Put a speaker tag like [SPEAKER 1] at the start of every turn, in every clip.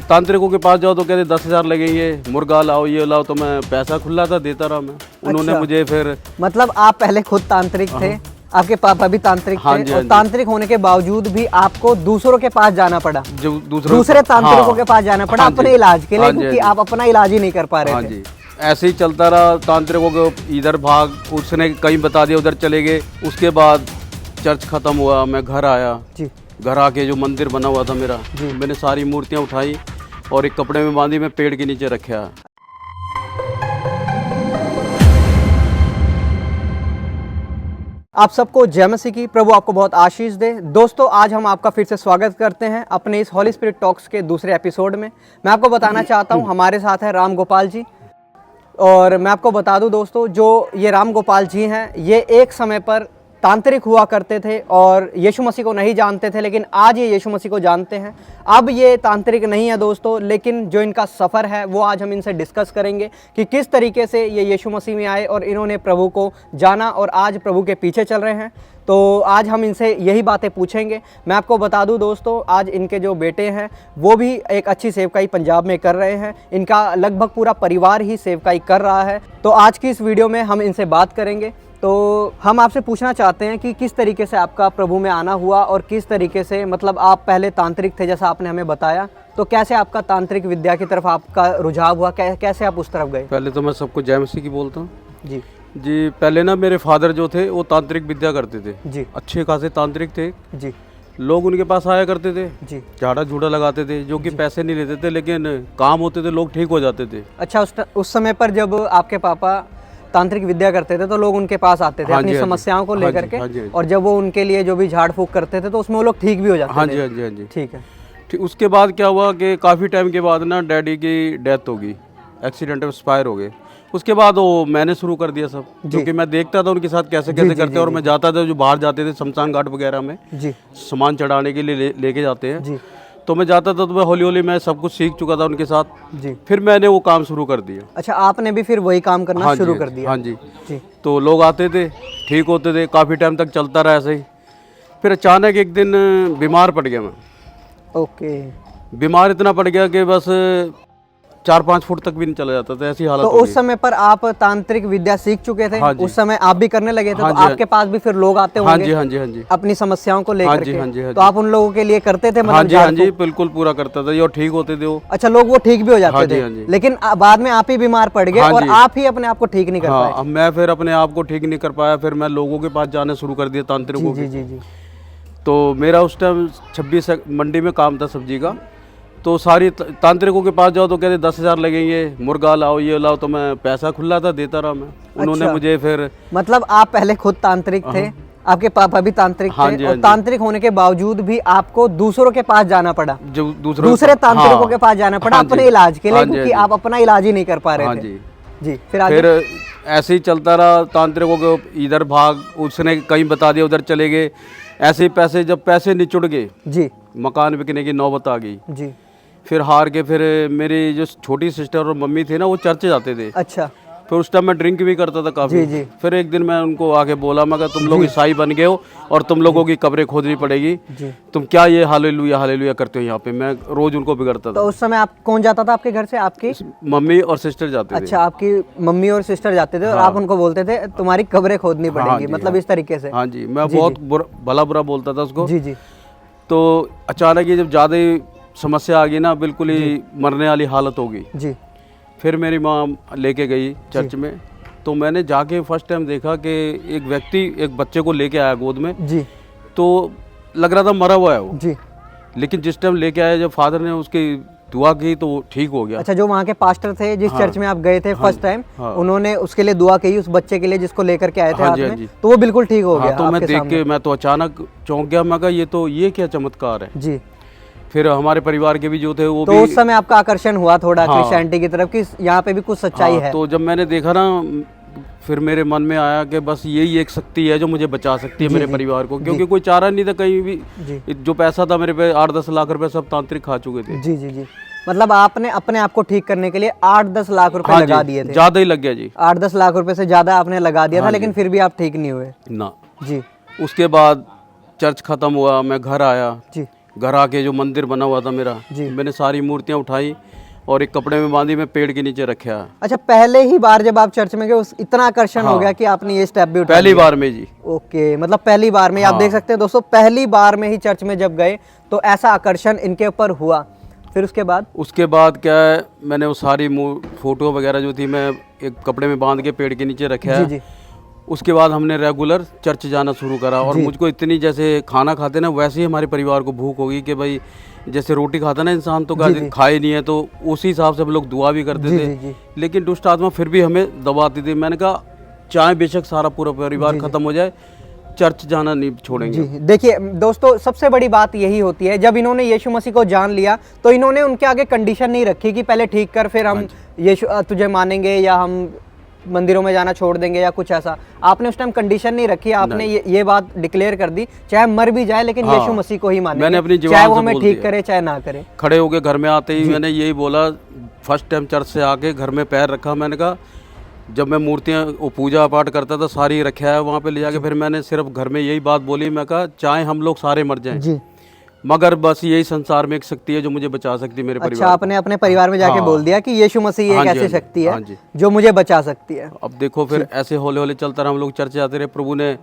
[SPEAKER 1] तांत्रिकों के पास जाओ तो कहते 10,000 लगेंगे, मुर्गा लाओ, ये लाओ, तो मैं पैसा खुला था, देता रहा मैं। उन्होंने
[SPEAKER 2] अच्छा।
[SPEAKER 1] मुझे फिर
[SPEAKER 2] मतलब आप पहले खुद तांत्रिक थे, आपके पापा भी तांत्रिक
[SPEAKER 1] हाँ
[SPEAKER 2] थे,
[SPEAKER 1] जी,
[SPEAKER 2] और
[SPEAKER 1] हाँ जी।
[SPEAKER 2] तांत्रिक होने के बावजूद भी आपको दूसरों के पास जाना पड़ा,
[SPEAKER 1] जो
[SPEAKER 2] दूसरे तांत्रिकों के पास जाना पड़ा
[SPEAKER 1] हाँ जी।
[SPEAKER 2] अपने इलाज के लिए,
[SPEAKER 1] हाँ जी,
[SPEAKER 2] क्योंकि
[SPEAKER 1] हाँ
[SPEAKER 2] आप अपना इलाज ही नहीं कर पा
[SPEAKER 1] जी। हाँ
[SPEAKER 2] रहे थे।
[SPEAKER 1] जी, ऐसे ही चलता रहा। तांत्रिकों को इधर भाग, उसने कहीं बता दिया, उधर चले गए। उसके बाद चर्च खत्म हुआ, मैं घर आया।
[SPEAKER 2] जी
[SPEAKER 1] घर आके जो मंदिर बना हुआ था मेरा,
[SPEAKER 2] जी।
[SPEAKER 1] मैंने सारी मूर्तियाँ उठाई और एक कपड़े में बांधी, मैं पेड़ के नीचे रखा।
[SPEAKER 2] आप सबको जय मसीह की, प्रभु आपको बहुत आशीष दे। दोस्तों, आज हम आपका फिर से स्वागत करते हैं अपने इस हॉली स्पिरिट टॉक्स के दूसरे एपिसोड में। मैं आपको बताना चाहता हूं, हमारे साथ है राम गोपाल जी। और मैं आपको बता दूं दोस्तों, जो ये राम गोपाल जी हैं, ये एक समय पर तांत्रिक हुआ करते थे और यीशु मसीह को नहीं जानते थे, लेकिन आज ये यीशु मसीह को जानते हैं। अब ये तांत्रिक नहीं है दोस्तों, लेकिन जो इनका सफ़र है वो आज हम इनसे डिस्कस करेंगे कि किस तरीके से ये यीशु मसीह में आए और इन्होंने प्रभु को जाना और आज प्रभु के पीछे चल रहे हैं। तो आज हम इनसे यही बातें पूछेंगे। मैं आपको बता दूं दोस्तों, आज इनके जो बेटे हैं वो भी एक अच्छी सेवकाई पंजाब में कर रहे हैं। इनका लगभग पूरा परिवार ही सेवकाई कर रहा है। तो आज की इस वीडियो में हम इनसे बात करेंगे। तो हम आपसे पूछना चाहते हैं कि किस तरीके से आपका प्रभु में आना हुआ और किस तरीके से, मतलब आप पहले तांत्रिक थे जैसा आपने हमें बताया, तो कैसे आपका तांत्रिक विद्या की तरफ आपका रुझाव हुआ, कैसे आप उस तरफ गए?
[SPEAKER 1] पहले तो मैं सबको जय मसीह की बोलता हूँ
[SPEAKER 2] जी
[SPEAKER 1] जी। पहले ना मेरे फादर जो थे वो तांत्रिक विद्या करते थे
[SPEAKER 2] जी
[SPEAKER 1] अच्छे खासे तांत्रिक थे
[SPEAKER 2] जी
[SPEAKER 1] लोग उनके पास आया करते थे,
[SPEAKER 2] जी।
[SPEAKER 1] झाड़ा झूड़ा लगाते थे, जो कि पैसे नहीं लेते थे, लेकिन काम होते थे, लोग ठीक हो जाते थे।
[SPEAKER 2] अच्छा, उस समय पर जब आपके पापा तांत्रिक विद्या करते थे तो लोग उनके पास आते थे
[SPEAKER 1] हाँ
[SPEAKER 2] अपनी
[SPEAKER 1] जी, हाँ जी।
[SPEAKER 2] समस्याओं को
[SPEAKER 1] हाँ
[SPEAKER 2] लेकर
[SPEAKER 1] जी,
[SPEAKER 2] के,
[SPEAKER 1] हाँ जी, हाँ जी।
[SPEAKER 2] और जब वो उनके लिए जो भी झाड़ फूक करते थे तो उसमें वो लोग ठीक भी हो जाते
[SPEAKER 1] हाँ
[SPEAKER 2] थे।
[SPEAKER 1] जी, हाँ जी, हाँ जी।
[SPEAKER 2] ठीक है।
[SPEAKER 1] ठीक, उसके बाद क्या हुआ कि काफ़ी टाइम के बाद ना डैडी की डेथ हो गई, एक्सीडेंट में एक्सपायर हो गए। उसके बाद वो मैंने शुरू कर दिया सब, क्योंकि मैं देखता था उनके साथ कैसे कैसे करते हैं, और मैं जाता था, जो बाहर जाते थे शमशान घाट वगैरह में
[SPEAKER 2] जी
[SPEAKER 1] सामान चढ़ाने के लिए लेके जाते हैं,
[SPEAKER 2] जी
[SPEAKER 1] तो मैं जाता था, तो मैं हौली हौली मैं सब कुछ सीख चुका था उनके साथ।
[SPEAKER 2] जी।
[SPEAKER 1] फिर मैंने वो काम शुरू कर दिया।
[SPEAKER 2] अच्छा, आपने भी फिर वही काम करना
[SPEAKER 1] हाँ जी,
[SPEAKER 2] शुरू
[SPEAKER 1] हाँ
[SPEAKER 2] कर
[SPEAKER 1] जी,
[SPEAKER 2] दिया?
[SPEAKER 1] हाँ जी।
[SPEAKER 2] जी।
[SPEAKER 1] तो लोग आते थे, ठीक होते थे, काफ़ी टाइम तक चलता रहा ऐसे ही। फिर अचानक एक दिन बीमार पड़ गया मैं।
[SPEAKER 2] ओके।
[SPEAKER 1] बीमार इतना पड़ गया कि बस 4-5 फुट तक भी नहीं चला जाता था, ऐसी हालत
[SPEAKER 2] तो
[SPEAKER 1] हो
[SPEAKER 2] उस
[SPEAKER 1] गई।
[SPEAKER 2] समय पर आप तांत्रिक विद्या सीख चुके थे?
[SPEAKER 1] हाँ जी।
[SPEAKER 2] उस समय आप भी करने लगे थे?
[SPEAKER 1] हाँ
[SPEAKER 2] तो
[SPEAKER 1] जी,
[SPEAKER 2] आपके पास भी फिर लोग आते
[SPEAKER 1] हाँ
[SPEAKER 2] होंगे
[SPEAKER 1] जी, हाँ जी, हाँ जी।
[SPEAKER 2] अपनी समस्याओं को
[SPEAKER 1] हाँ
[SPEAKER 2] लेकर
[SPEAKER 1] जी,
[SPEAKER 2] के?
[SPEAKER 1] हाँ जी, हाँ
[SPEAKER 2] तो
[SPEAKER 1] जी।
[SPEAKER 2] आप उन लोगों के लिए करते थे,
[SPEAKER 1] हाँ
[SPEAKER 2] मतलब
[SPEAKER 1] जी, हाँ
[SPEAKER 2] झाड़
[SPEAKER 1] जी,
[SPEAKER 2] फूक?
[SPEAKER 1] बिल्कुल पूरा करता था, जो ठीक होते थे वो।
[SPEAKER 2] अच्छा, लोग वो ठीक भी हो जाते
[SPEAKER 1] हाँ जी,
[SPEAKER 2] थे,
[SPEAKER 1] हाँ जी।
[SPEAKER 2] लेकिन बाद में आप ही बीमार पड़ गए
[SPEAKER 1] हाँ
[SPEAKER 2] और
[SPEAKER 1] जी।
[SPEAKER 2] आप ही अपने आप को ठीक नहीं कर
[SPEAKER 1] हाँ,
[SPEAKER 2] पाए?
[SPEAKER 1] अब मैं फिर अपने आप को ठीक नहीं कर पाया, फिर मैं लोगों के पास जाना शुरू कर दिया, तांत्रिकों
[SPEAKER 2] जी
[SPEAKER 1] के।
[SPEAKER 2] जी जी।
[SPEAKER 1] तो मेरा उस टाइम 26 मंडी में काम था सब्जी का। तो सारी तांत्रिकों के पास जाओ तो कहते 10,000 लगेंगे, मुर्गा लाओ, ये लाओ, तो मैं पैसा खुला था, देता रहा मैं। उन्होंने
[SPEAKER 2] अच्छा।
[SPEAKER 1] मुझे फिर
[SPEAKER 2] मतलब आप पहले खुद तांत्रिक थे, आपके पापा भी तांत्रिक
[SPEAKER 1] हाँ
[SPEAKER 2] थे,
[SPEAKER 1] जी,
[SPEAKER 2] और
[SPEAKER 1] हाँ जी।
[SPEAKER 2] तांत्रिक होने के बावजूद भी आपको दूसरों के पास जाना पड़ा,
[SPEAKER 1] जो
[SPEAKER 2] दूसरे तांत्रिकों
[SPEAKER 1] हाँ,
[SPEAKER 2] के पास जाना पड़ा
[SPEAKER 1] हाँ जी,
[SPEAKER 2] अपने इलाज के लिए,
[SPEAKER 1] हाँ जी,
[SPEAKER 2] क्योंकि
[SPEAKER 1] हाँ
[SPEAKER 2] आप अपना इलाज ही नहीं कर पा रहे
[SPEAKER 1] हाँ
[SPEAKER 2] थे।
[SPEAKER 1] जी।
[SPEAKER 2] जी, फिर आगे?
[SPEAKER 1] फिर ऐसे ही चलता रहा। तांत्रिकों को इधर भाग, उसने कहीं बता दिया, उधर चले गए। ऐसे ही पैसे, जब पैसे निचुड़ गए,
[SPEAKER 2] जी
[SPEAKER 1] मकान बिकने की नौबत आ गई।
[SPEAKER 2] जी।
[SPEAKER 1] फिर हार के फिर मेरी जो छोटी सिस्टर और मम्मी थे ना, वो चर्च जाते थे।
[SPEAKER 2] अच्छा।
[SPEAKER 1] फिर उस टाइम मैं ड्रिंक भी करता था काफ़ी।
[SPEAKER 2] जी, जी।
[SPEAKER 1] फिर एक दिन मैं उनको आके बोला, मैं कहा तुम लोग ईसाई बन गए हो और तुम लोगों की कब्रें खोदनी पड़ेगी,
[SPEAKER 2] जी।
[SPEAKER 1] तुम क्या ये हालेलुया हालेलुया करते हो यहाँ पे। मैं रोज उनको बिगड़ता
[SPEAKER 2] तो
[SPEAKER 1] था।
[SPEAKER 2] उस समय आप कौन जाता था आपके घर से? आपकी
[SPEAKER 1] मम्मी और सिस्टर जाते थे।
[SPEAKER 2] अच्छा, आपकी मम्मी और सिस्टर जाते थे और आप उनको बोलते थे तुम्हारी कब्रें खोदनी पड़ेगी,
[SPEAKER 1] जी,
[SPEAKER 2] मतलब इस तरीके से?
[SPEAKER 1] हाँ जी, मैं बहुत भला बुरा बोलता था उसको।
[SPEAKER 2] जी जी
[SPEAKER 1] तो अचानक ये जब ज़्यादा समस्या आ गई ना, बिल्कुल ही मरने वाली हालत हो गई।
[SPEAKER 2] जी
[SPEAKER 1] फिर मेरी माँ लेके गई चर्च में। तो मैंने जाके फर्स्ट टाइम देखा कि एक व्यक्ति एक बच्चे को लेके आया गोद में।
[SPEAKER 2] जी।
[SPEAKER 1] तो लग रहा था मरा हुआ है वो,
[SPEAKER 2] जी।
[SPEAKER 1] लेकिन जिस टाइम लेके आया, जब फादर ने उसकी दुआ की तो वो ठीक हो गया।
[SPEAKER 2] अच्छा, जो वहाँ के पास्टर थे जिस चर्च में आप गए थे फर्स्ट टाइम,
[SPEAKER 1] हाँ।
[SPEAKER 2] उन्होंने उसके लिए दुआ की उस बच्चे के लिए जिसको लेकर के आए थे
[SPEAKER 1] हाँ
[SPEAKER 2] हाथ
[SPEAKER 1] जी, हाँ
[SPEAKER 2] में,
[SPEAKER 1] जी।
[SPEAKER 2] तो वो बिल्कुल ठीक हो
[SPEAKER 1] हाँ,
[SPEAKER 2] गया
[SPEAKER 1] तो मैं
[SPEAKER 2] आपके
[SPEAKER 1] देख
[SPEAKER 2] सामने?
[SPEAKER 1] के मैं तो अचानक चौंक गया। मैं कहा ये क्या चमत्कार है।
[SPEAKER 2] जी।
[SPEAKER 1] फिर हमारे परिवार के भी जो थे वो
[SPEAKER 2] तो
[SPEAKER 1] भी।
[SPEAKER 2] उस समय आपका आकर्षण हुआ थोड़ा
[SPEAKER 1] हाँ।
[SPEAKER 2] क्रिश्चियनिटी की तरफ कि यहाँ पे भी कुछ सच्चाई
[SPEAKER 1] हाँ,
[SPEAKER 2] है?
[SPEAKER 1] तो जब मैंने देखा ना, फिर मेरे मन में आया कि बस यही एक शक्ति है जो मुझे बचा सकती है, मेरे परिवार को, क्योंकि कोई चारा नहीं था कहीं भी।
[SPEAKER 2] जी
[SPEAKER 1] जो पैसा था मेरे पे 8-10 लाख रुपए सब तांत्रिक खा चुके थे।
[SPEAKER 2] जी जी जी। मतलब आपने अपने आप को ठीक करने के लिए 8-10 लाख रुपए
[SPEAKER 1] हाँ
[SPEAKER 2] लगा
[SPEAKER 1] जी,
[SPEAKER 2] दिए थे?
[SPEAKER 1] ज्यादा ही लग गया जी।
[SPEAKER 2] 8-10 लाख रुपए से ज्यादा आपने लगा दिया था,
[SPEAKER 1] हाँ
[SPEAKER 2] लेकिन फिर भी आप ठीक नहीं हुए?
[SPEAKER 1] ना।
[SPEAKER 2] जी
[SPEAKER 1] उसके बाद चर्च खत्म हुआ, मैं घर आया।
[SPEAKER 2] जी
[SPEAKER 1] घर आके जो मंदिर बना हुआ था मेरा,
[SPEAKER 2] जी।
[SPEAKER 1] मैंने सारी मूर्तियाँ उठाई और एक कपड़े में बांधी, मैं पेड़ के नीचे रखा।
[SPEAKER 2] अच्छा, पहले ही बार जब आप चर्च में गए उस इतना आकर्षण हो गया कि आपने ये स्टेप भी उठा
[SPEAKER 1] पहली
[SPEAKER 2] लिया?
[SPEAKER 1] बार में जी।
[SPEAKER 2] ओके, मतलब पहली बार में। आप देख सकते हैं दोस्तों, पहली बार में ही चर्च में जब गए तो ऐसा आकर्षण इनके ऊपर हुआ। फिर उसके बाद
[SPEAKER 1] क्या है, मैंने वो सारी फोटो वगैरह जो थी मैं एक कपड़े में बांध के पेड़ के नीचे रखा।
[SPEAKER 2] जी जी।
[SPEAKER 1] उसके बाद हमने रेगुलर चर्च जाना शुरू करा और मुझको इतनी, जैसे खाना खाते ना वैसे ही हमारे परिवार को भूख होगी कि भाई जैसे रोटी खाता ना इंसान तो खाए नहीं है, तो उसी हिसाब से हम लोग दुआ भी करते थे। लेकिन दुष्ट आत्मा फिर भी हमें दबाती थी। मैंने कहा चाहे बेशक सारा पूरा परिवार खत्म हो जाए, चर्च जाना नहीं छोड़ेंगे।
[SPEAKER 2] जी, देखिए दोस्तों, सबसे बड़ी बात यही होती है, जब इन्होंने यीशु मसीह को जान लिया तो इन्होंने उनके आगे कंडीशन नहीं रखी कि पहले ठीक कर फिर हम यीशु तुझे मानेंगे या हम मंदिरों में जाना छोड़ देंगे या कुछ ऐसा। आपने उस टाइम कंडीशन नहीं रखी, आपने ये बात डिक्लेयर कर दी, चाहे मर भी जाए लेकिन यीशु मसीह को ही मानेंगे।
[SPEAKER 1] मैंने अपनी
[SPEAKER 2] चाहे वो हमें ठीक करे चाहे ना करे।
[SPEAKER 1] खड़े होके घर में आते ही मैंने यही बोला, फर्स्ट टाइम चर्च से आके घर में पैर रखा, मैंने कहा जब मैं मूर्तियाँ पूजा पाठ करता था सारी रखा है वहाँ पे ले जाके, फिर मैंने सिर्फ घर में यही बात बोली, मैं कहा चाहे हम लोग सारे मर जाएं
[SPEAKER 2] जी,
[SPEAKER 1] मगर बस यही संसार में एक शक्ति है जो मुझे बचा सकती है, मेरे परिवार।
[SPEAKER 2] अच्छा, आपने अपने परिवार में जाके बोल दिया कि यीशु मसीह एक ऐसी शक्ति है जो मुझे बचा सकती है।
[SPEAKER 1] अब देखो फिर ऐसे हौले हौले चलता रहा, हम लोग चर्च जाते रहे। प्रभु ने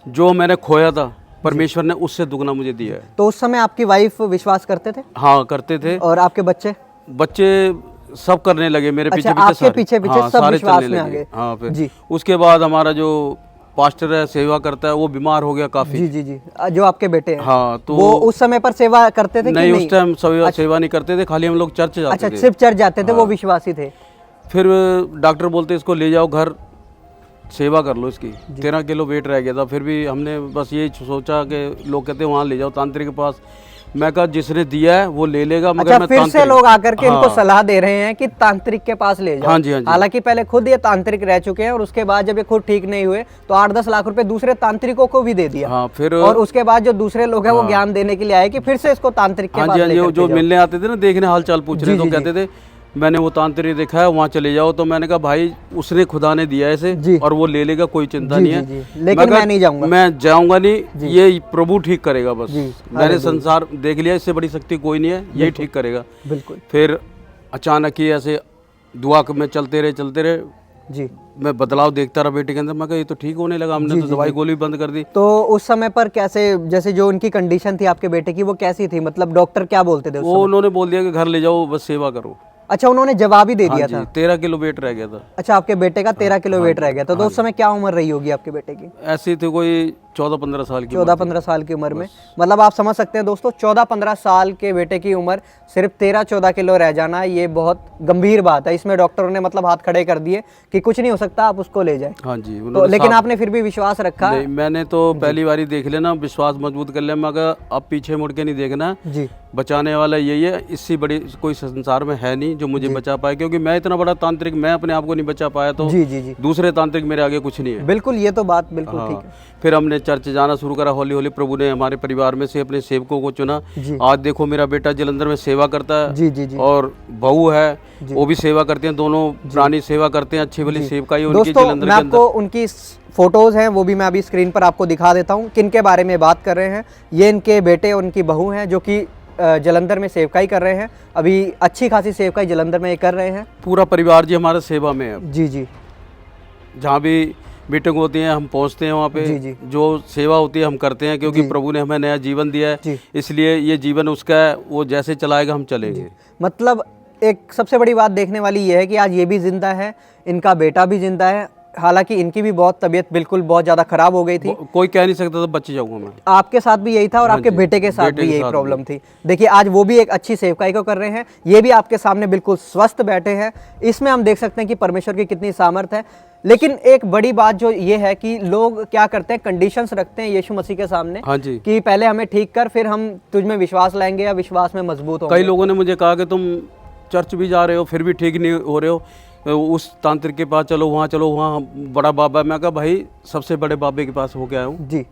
[SPEAKER 1] जो मैंने खोया था परमेश्वर ने उससे दुगना मुझे दिया है।
[SPEAKER 2] तो उस समय आपकी वाइफ विश्वास करते थे?
[SPEAKER 1] हाँ करते थे।
[SPEAKER 2] और आपके बच्चे
[SPEAKER 1] सब करने लगे मेरे पीछे
[SPEAKER 2] आपके पीछे सब विश्वास में आ गए।
[SPEAKER 1] हाँ, फिर उसके बाद हमारा जो पास्टर है सेवा करता है वो बीमार हो गया काफी।
[SPEAKER 2] जी जी जी, जो आपके बेटे हैं।
[SPEAKER 1] हाँ, तो
[SPEAKER 2] वो उस समय पर सेवा करते थे?
[SPEAKER 1] नहीं, उस टाइम सेवा नहीं करते थे, खाली हम लोग चर्च जाते थे।
[SPEAKER 2] अच्छा, सिर्फ चर्च जाते थे। वो विश्वासी थे।
[SPEAKER 1] फिर डॉक्टर बोलते इसको ले जाओ घर, सेवा कर लो इसकी। 13 किलो वेट रह गया था। फिर भी हमने बस ये सोचा कि लोग कहते हैं वहाँ ले जाओ तांत्रिक के पास, मैं कहा जिसने दिया है वो ले लेगा। मगर
[SPEAKER 2] अच्छा, फिर से लोग आकर के इनको सलाह दे रहे हैं कि तांत्रिक के पास ले जाओ।
[SPEAKER 1] हाँ जी, हाँ जी।
[SPEAKER 2] हालांकि पहले खुद ये तांत्रिक रह चुके हैं और उसके बाद जब ये खुद ठीक नहीं हुए तो 8-10 लाख रुपए दूसरे तांत्रिकों को भी दे दिया।
[SPEAKER 1] हाँ, फिर
[SPEAKER 2] और उसके बाद जो दूसरे लोग हैं वो ज्ञान देने के लिए आए कि फिर से इसको तांत्रिक के पास ले जाओ।
[SPEAKER 1] जो मिलने आते थे ना, देखने हाल चाल पूछ रहे, तो कहते थे मैंने वो तांत्रिक देखा है वहाँ चले जाओ। तो मैंने कहा भाई उसने खुदा ने दिया इसे और वो ले लेगा, कोई चिंता नहीं है।
[SPEAKER 2] लेकिन मैं नहीं जाऊंगा,
[SPEAKER 1] मैं जाऊंगा नहीं, ये प्रभु ठीक करेगा बस। मैंने संसार देख लिया, इससे बड़ी शक्ति कोई नहीं है, यही ठीक करेगा।
[SPEAKER 2] बिल्कुल।
[SPEAKER 1] फिर अचानक ही ऐसे दुआ में चलते रहे
[SPEAKER 2] जी,
[SPEAKER 1] मैं बदलाव देखता रहा बेटे के अंदर। मैं कहा ये तो ठीक होने लगा, हमने तो दवाई गोली बंद कर दी।
[SPEAKER 2] तो उस समय पर कैसे, जैसे जो उनकी कंडीशन थी आपके बेटे की वो कैसी थी, मतलब डॉक्टर क्या बोलते थे उस समय?
[SPEAKER 1] उन्होंने बोल दिया कि घर ले जाओ, बस सेवा करो।
[SPEAKER 2] अच्छा, उन्होंने जवाब ही दे दिया था।
[SPEAKER 1] 13 किलो वेट रह गया था।
[SPEAKER 2] अच्छा, आपके बेटे का 13 किलो वेट रह गया था। तो उस समय क्या उम्र रही होगी आपके बेटे की?
[SPEAKER 1] ऐसी थी कोई 14-15 साल की।
[SPEAKER 2] 14-15 साल की उम्र में, मतलब आप समझ सकते हैं दोस्तों, 14-15 साल के बेटे की उम्र सिर्फ 13-14 किलो रह जाना, ये बहुत गंभीर बात है। इसमें डॉक्टरों ने मतलब हाथ खड़े कर दिए कि कुछ नहीं हो सकता, आप उसको ले जाए।
[SPEAKER 1] हाँ जी,
[SPEAKER 2] तो लेकिन आपने फिर भी विश्वास रखा?
[SPEAKER 1] नहीं, मैंने तो पहली बारी देख लेना, विश्वास मजबूत कर लिया। मगर अब पीछे मुड़ के नहीं देखना
[SPEAKER 2] जी,
[SPEAKER 1] बचाने वाला यही है। इससे बड़ी कोई संसार में है नहीं जो मुझे बचा पाए, क्योंकि मैं इतना बड़ा तांत्रिक, मैं अपने आप को नहीं बचा पाया तो
[SPEAKER 2] जी जी जी,
[SPEAKER 1] दूसरे तांत्रिक मेरे आगे कुछ नहीं है।
[SPEAKER 2] बिल्कुल, ये तो बात बिल्कुल ठीक है।
[SPEAKER 1] फिर हमने चर्च जाना शुरू करा। हौली हौली प्रभु ने हमारे परिवार में से अपने सेवकों को चुना। आज देखो मेरा बेटा जलंधर में सेवा करता है।
[SPEAKER 2] जी जी जी।
[SPEAKER 1] और बहू है वो भी सेवा करते हैं, दोनों प्राणी सेवा करते हैं। अच्छी भली सेवकाई उनकी जलंधर के अंदर।
[SPEAKER 2] उनकी फोटोज हैं वो भी मैं अभी स्क्रीन पर आपको दिखा देता हूँ, किन के बारे में बात कर रहे हैं। ये इनके बेटे और उनकी बहू हैं जो कि जलंधर में सेवकाई कर रहे हैं। अभी अच्छी खासी सेवकाई जलंधर में कर रहे हैं।
[SPEAKER 1] पूरा परिवार जी हमारा सेवा में है।
[SPEAKER 2] जी जी,
[SPEAKER 1] जहाँ भी मीटिंग होती है हम पहुँचते हैं वहाँ पे।
[SPEAKER 2] जी।
[SPEAKER 1] जो सेवा होती है हम करते हैं, क्योंकि प्रभु ने हमें नया जीवन दिया है, इसलिए ये जीवन उसका है, वो जैसे चलाएगा हम चलेंगे।
[SPEAKER 2] मतलब एक सबसे बड़ी बात देखने वाली ये है कि आज ये भी जिंदा है, इनका बेटा भी जिंदा है। हालांकि इनकी भी बहुत तबीयत बिल्कुल बहुत ज़्यादा खराब हो गई थी।
[SPEAKER 1] कोई कह नहीं सकता था बच जाऊंगा मैं।
[SPEAKER 2] आपके साथ भी यही था और आपके बेटे के साथ भी यही प्रॉब्लम थी। देखिए आज वो भी एक अच्छी सेवकाई को कर रहे हैं, ये भी आपके सामने बिल्कुल स्वस्थ बैठे हैं। इसमें हम देख सकते हैं कि परमेश्वर की कितनी सामर्थ है। लेकिन एक बड़ी बात जो ये है कि लोग क्या करते हैं, कंडीशंस रखते हैं यीशु मसीह के सामने।
[SPEAKER 1] हाँ जी,
[SPEAKER 2] कि पहले हमें ठीक कर, फिर हम तुझ में विश्वास लाएंगे या विश्वास में मजबूत होंगे।
[SPEAKER 1] कई लोगों ने मुझे कहा कि तुम चर्च भी जा रहे हो फिर भी ठीक नहीं हो रहे हो, उस तांत्रिक के पास चलो, वहाँ बड़ा बाबा। मैं कहा भाई सबसे बड़े बाबे के पास हो के आया हूँ
[SPEAKER 2] जी,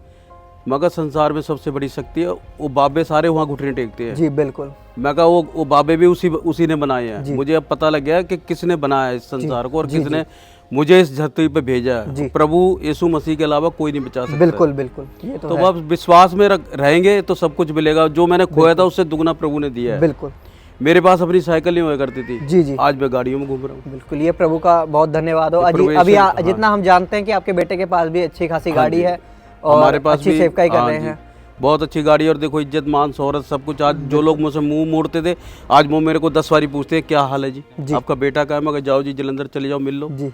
[SPEAKER 1] मगर संसार में सबसे बड़ी शक्ति है, वो बाबे सारे वहाँ घुटने टेकते हैं।
[SPEAKER 2] जी बिल्कुल।
[SPEAKER 1] मैं कहा वो बाबे भी उसी ने बनाए हैं। मुझे अब पता लग गया कि किसने बनाया इस संसार को और किसने मुझे इस धरती पे भेजा
[SPEAKER 2] जी।
[SPEAKER 1] है, प्रभु यीशु मसीह के अलावा कोई नहीं बचा सकता।
[SPEAKER 2] बिल्कुल बिल्कुल, ये तो
[SPEAKER 1] तो
[SPEAKER 2] है।
[SPEAKER 1] आप विश्वास में रहेंगे तो सब कुछ मिलेगा। जो मैंने खोया था उससे दुगना प्रभु ने दिया है।
[SPEAKER 2] बिल्कुल
[SPEAKER 1] मेरे पास अपनी साइकिल नहीं हुआ करती थी,
[SPEAKER 2] जी जी,
[SPEAKER 1] आज मैं गाड़ियों में घूम रहा हूँ।
[SPEAKER 2] बिल्कुल, ये प्रभु का बहुत धन्यवाद हो। अभी जितना हम जानते हैं कि आपके बेटे के पास भी अच्छी खासी गाड़ी है और
[SPEAKER 1] हमारे पास
[SPEAKER 2] अच्छी
[SPEAKER 1] भी
[SPEAKER 2] सेवकाई कर
[SPEAKER 1] हाँ
[SPEAKER 2] रहे
[SPEAKER 1] जी,
[SPEAKER 2] हैं।
[SPEAKER 1] बहुत अच्छी गाड़ी। और देखो इज्जत मान शोहरत सब कुछ। आज जो लोग मुझसे मुंह मोड़ते थे, आज वो मेरे को 10 बारी पूछते हैं क्या हाल है जी, आपका बेटा कहाँ है? मैं कहा जाओ जी जलंधर चले जाओ, मिल लो।
[SPEAKER 2] जी,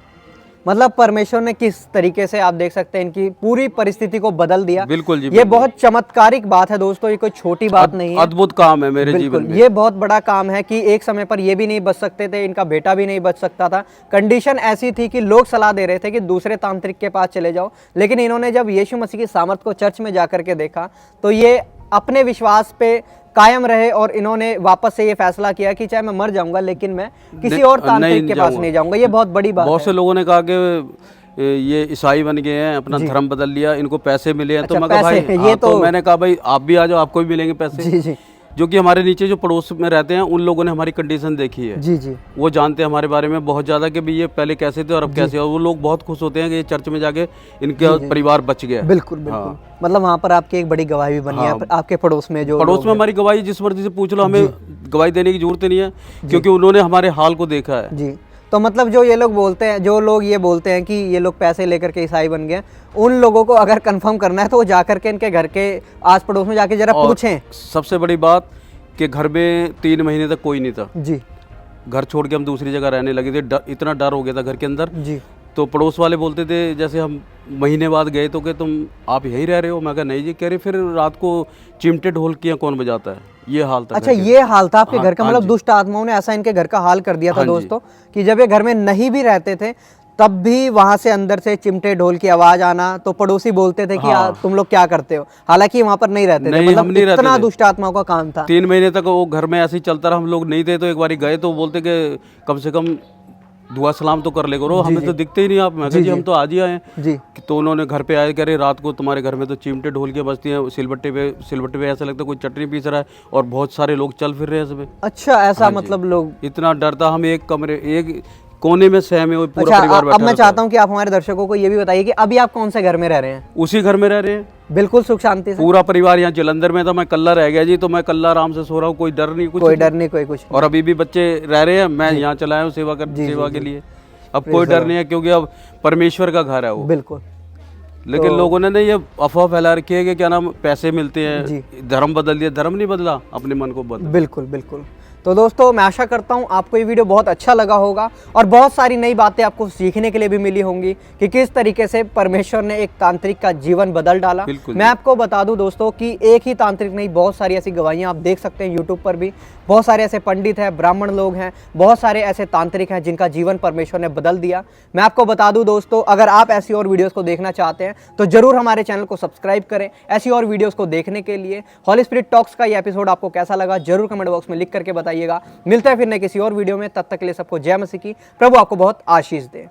[SPEAKER 2] मतलब परमेश्वर ने किस तरीके से, आप देख सकते हैं, इनकी पूरी परिस्थिति को बदल दिया।
[SPEAKER 1] बिल्कुल जी,
[SPEAKER 2] ये बहुत चमत्कारिक बात है दोस्तों, ये कोई छोटी बात नहीं है।
[SPEAKER 1] अद्भुत काम है मेरे जीवन
[SPEAKER 2] बिल्कुल,
[SPEAKER 1] में।
[SPEAKER 2] ये बहुत बड़ा काम है कि एक समय पर ये भी नहीं बच सकते थे, इनका बेटा भी नहीं बच सकता था। कंडीशन ऐसी थी कि लोग सलाह दे रहे थे कि दूसरे तांत्रिक के पास चले जाओ, लेकिन इन्होंने जब यीशु मसीह की सामर्थ को चर्च में जाकर के देखा तो ये अपने विश्वास पे कायम रहे और इन्होंने वापस से ये फैसला किया कि चाहे मैं मर जाऊंगा लेकिन मैं किसी और तांत्रिक के पास नहीं जाऊंगा। ये बहुत बड़ी बात है।
[SPEAKER 1] बहुत से लोगों ने कहा कि ये ईसाई बन गए हैं, अपना धर्म बदल लिया, इनको पैसे मिले हैं। तो मैं कहा भाई हाँ, तो मैंने कहा भाई आप भी आ जाओ, आपको भी मिलेंगे पैसे।
[SPEAKER 2] जी जी
[SPEAKER 1] जो कि हमारे नीचे जो पड़ोस में रहते हैं उन लोगों ने हमारी कंडीशन देखी है।
[SPEAKER 2] जी जी,
[SPEAKER 1] वो जानते हैं हमारे बारे में बहुत ज़्यादा कि भाई ये पहले कैसे थे और अब कैसे। और वो लोग बहुत खुश होते हैं कि ये चर्च में जाके इनका परिवार बच गया।
[SPEAKER 2] बिल्कुल बिल्कुल, मतलब वहाँ पर आपकी एक बड़ी गवाही भी बनी है आपके पड़ोस में। जो
[SPEAKER 1] पड़ोस में हमारी गवाही जिस मर्जी से पूछ लो, हमें गवाही देने की जरूरत नहीं है क्योंकि उन्होंने हमारे हाल को देखा है।
[SPEAKER 2] जी, तो मतलब जो ये लोग बोलते हैं, जो लोग ये बोलते हैं कि ये लोग पैसे लेकर के ईसाई बन गए, उन लोगों को अगर कंफर्म करना है तो वो जाकर के इनके घर के आस पड़ोस में जाके जरा पूछें।
[SPEAKER 1] सबसे बड़ी बात कि घर में 3 महीने तक कोई नहीं था
[SPEAKER 2] जी,
[SPEAKER 1] घर छोड़ के हम दूसरी जगह रहने लगे थे। इतना डर हो गया था घर के अंदर।
[SPEAKER 2] जी,
[SPEAKER 1] तो पड़ोस वाले बोलते थे, जैसे हम महीने बाद गए तो कि तुम आप यहीं रह रहे हो? मैं कहा नहीं जी। कह रहे फिर रात को चिमटे ढोलकियाँ कौन बजाता है? ये हाल था।
[SPEAKER 2] अच्छा, ये हाल था आपके घर का, मतलब दुष्ट आत्माओं ने ऐसा इनके घर का हाल कर दिया था दोस्तों कि जब ये घर में नहीं भी रहते थे तब भी वहां से अंदर से चिमटे ढोल की आवाज आना, तो पड़ोसी बोलते थे कि तुम लोग क्या करते हो, हालांकि वहां पर नहीं रहते थे। मतलब इतना दुष्ट आत्माओं का काम था।
[SPEAKER 1] 3 महीने तक वो घर में ऐसे ही चलता रहा। हम लोग नहीं थे तो एक बार गए तो बोलते कि कम से कम दुआ सलाम तो कर ले करो, हमें तो दिखते ही नहीं आप। मैं कहा जी हम तो आज ही आए
[SPEAKER 2] जी।
[SPEAKER 1] तो उन्होंने घर पे आए, कह रहे रात को तुम्हारे घर में तो चिमटे ढोलकियाँ बजती हैं, सिलबट्टे पे ऐसा लगता है कोई चटनी पीस रहा है और बहुत सारे लोग चल फिर रहे हैं इसमें।
[SPEAKER 2] अच्छा, ऐसा मतलब लोग, इतना
[SPEAKER 1] डर था। हम एक कमरे एक कोने में सहमे हुए पूरा
[SPEAKER 2] अच्छा,
[SPEAKER 1] परिवार बैठा।
[SPEAKER 2] अब मैं चाहता हूँ कि आप हमारे दर्शकों को ये भी बताइए कि अभी आप कौन से घर में रह रहे हैं?
[SPEAKER 1] उसी घर में रह रहे हैं,
[SPEAKER 2] बिल्कुल सुख शांति से।
[SPEAKER 1] पूरा परिवार यहाँ जलंधर में था। मैं कल्ला रह गया जी, तो मैं कल्ला आराम से सो रहा हूँ, कोई डर नहीं,
[SPEAKER 2] कोई डर नहीं, कोई कुछ।
[SPEAKER 1] और अभी भी बच्चे रह रहे हैं, मैं यहाँ चला हूँ सेवा के लिए। अब कोई डर नहीं है क्योंकि अब परमेश्वर का घर है वो।
[SPEAKER 2] बिल्कुल।
[SPEAKER 1] लेकिन लोगों ने ये अफवाह फैला रखी है कि क्या नाम पैसे मिलते हैं, धर्म बदल दिया। धर्म नहीं बदला, अपने मन को बदला।
[SPEAKER 2] बिल्कुल बिल्कुल। तो दोस्तों, मैं आशा करता हूँ आपको ये वीडियो बहुत अच्छा लगा होगा और बहुत सारी नई बातें आपको सीखने के लिए भी मिली होंगी कि किस तरीके से परमेश्वर ने एक तांत्रिक का जीवन बदल डाला। मैं आपको बता दूं दोस्तों कि एक ही तांत्रिक नहीं, बहुत सारी ऐसी गवाहियाँ आप देख सकते हैं यूट्यूब पर भी। बहुत सारे ऐसे पंडित हैं, ब्राह्मण लोग हैं, बहुत सारे ऐसे तांत्रिक हैं जिनका जीवन परमेश्वर ने बदल दिया। मैं आपको बता दूं दोस्तों, अगर आप ऐसी और वीडियोस को देखना चाहते हैं तो जरूर हमारे चैनल को सब्सक्राइब करें ऐसी और वीडियोस को देखने के लिए। हॉली स्पिरिट टॉक्स का ये एपिसोड आपको कैसा लगा जरूर कमेंट बॉक्स में लिख करके बताइएगा। मिलते हैं फिर नए किसी और वीडियो में, तब तक के लिए सबको जय मसीह की। प्रभु आपको बहुत आशीष दे।